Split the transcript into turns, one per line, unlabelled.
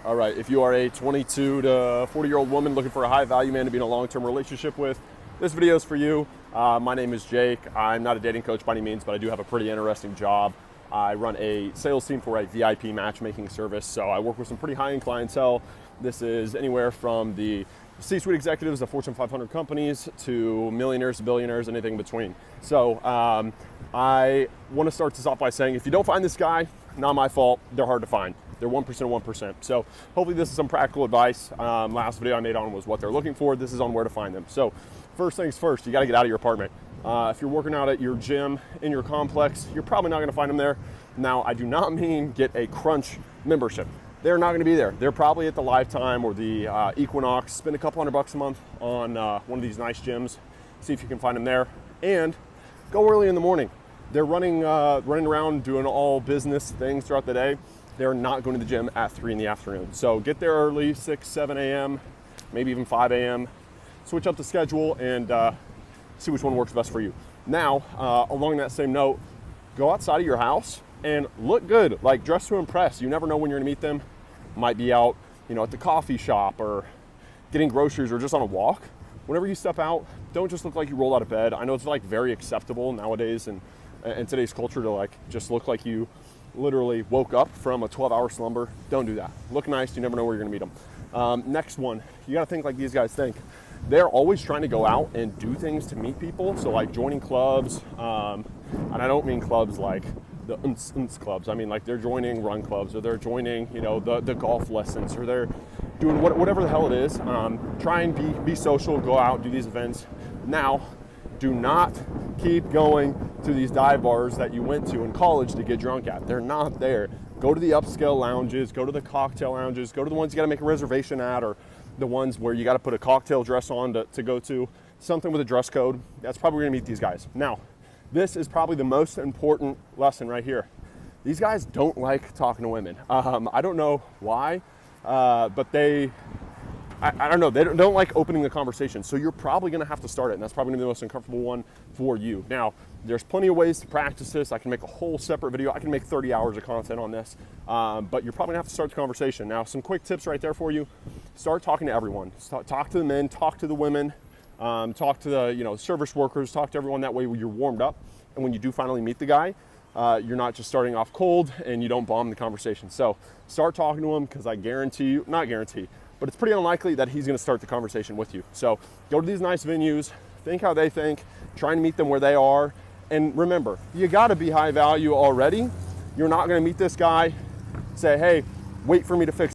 All right, if you are a 22 to 40-year-old woman looking for a high-value man to be in a long-term relationship with, this video is for you. My name is Jake. I'm not a dating coach by any means, but I do have a pretty interesting job. I run a sales team for a VIP matchmaking service, so I work with some pretty high-end clientele. This is anywhere from the C-suite executives of Fortune 500 companies to millionaires to billionaires, anything in between. So I want to start this off by saying, if you don't find this guy, not my fault. They're hard to find. They're 1% of 1%. So hopefully this is some practical advice. Last video I made on was what they're looking for. This is on where to find them. So first things first, you got to get out of your apartment. If you're working out at your gym in your complex, you're probably not going to find them there. Now, I do not mean get a Crunch membership. They're not going to be there. They're probably at the Lifetime or the Equinox. Spend a couple $100 a month on one of these nice gyms. See if you can find them there. And go early in the morning. They're running around doing all business things throughout the day. They're not going to the gym at 3 in the afternoon. So get there early, 6, 7 a.m., maybe even 5 a.m. Switch up the schedule and see which one works best for you. Now, along that same note, go outside of your house and look good, like dress to impress. You never know when you're gonna meet them. Might be out, at the coffee shop or getting groceries or just on a walk. Whenever you step out, don't just look like you rolled out of bed. I know it's very acceptable nowadays and in today's culture to just look like you literally woke up from a 12-hour slumber. Don't do that. Look nice. You never know where you're gonna meet them. Next one, you gotta think like these guys think. They're always trying to go out and do things to meet people. So like joining clubs, and I don't mean clubs like the clubs. I mean they're joining run clubs or they're joining, the golf lessons or they're doing whatever the hell it is. Try and be social, go out, do these events. Now, do not keep going to these dive bars that you went to in college to get drunk at. They're not there. Go to the upscale lounges, go to the cocktail lounges, go to the ones you gotta make a reservation at, or the ones where you gotta put a cocktail dress on to go to, something with a dress code. That's probably where you're gonna meet these guys. Now, this is probably the most important lesson right here. These guys don't like talking to women. I don't know why, but I don't know, they don't like opening the conversation. So you're probably gonna have to start it, and that's probably gonna be the most uncomfortable one for you. Now, there's plenty of ways to practice this. I can make a whole separate video. I can make 30 hours of content on this, but you're probably gonna have to start the conversation. Now, some quick tips right there for you. Start talking to everyone. Talk to the men, talk to the women, talk to the service workers, talk to everyone. That way you're warmed up, and when you do finally meet the guy, you're not just starting off cold and you don't bomb the conversation. So start talking to him, because I guarantee you, not guarantee, but it's pretty unlikely that he's gonna start the conversation with you. So go to these nice venues, think how they think, try and meet them where they are. And remember, you gotta be high value already. You're not gonna meet this guy, say, hey, wait for me to fix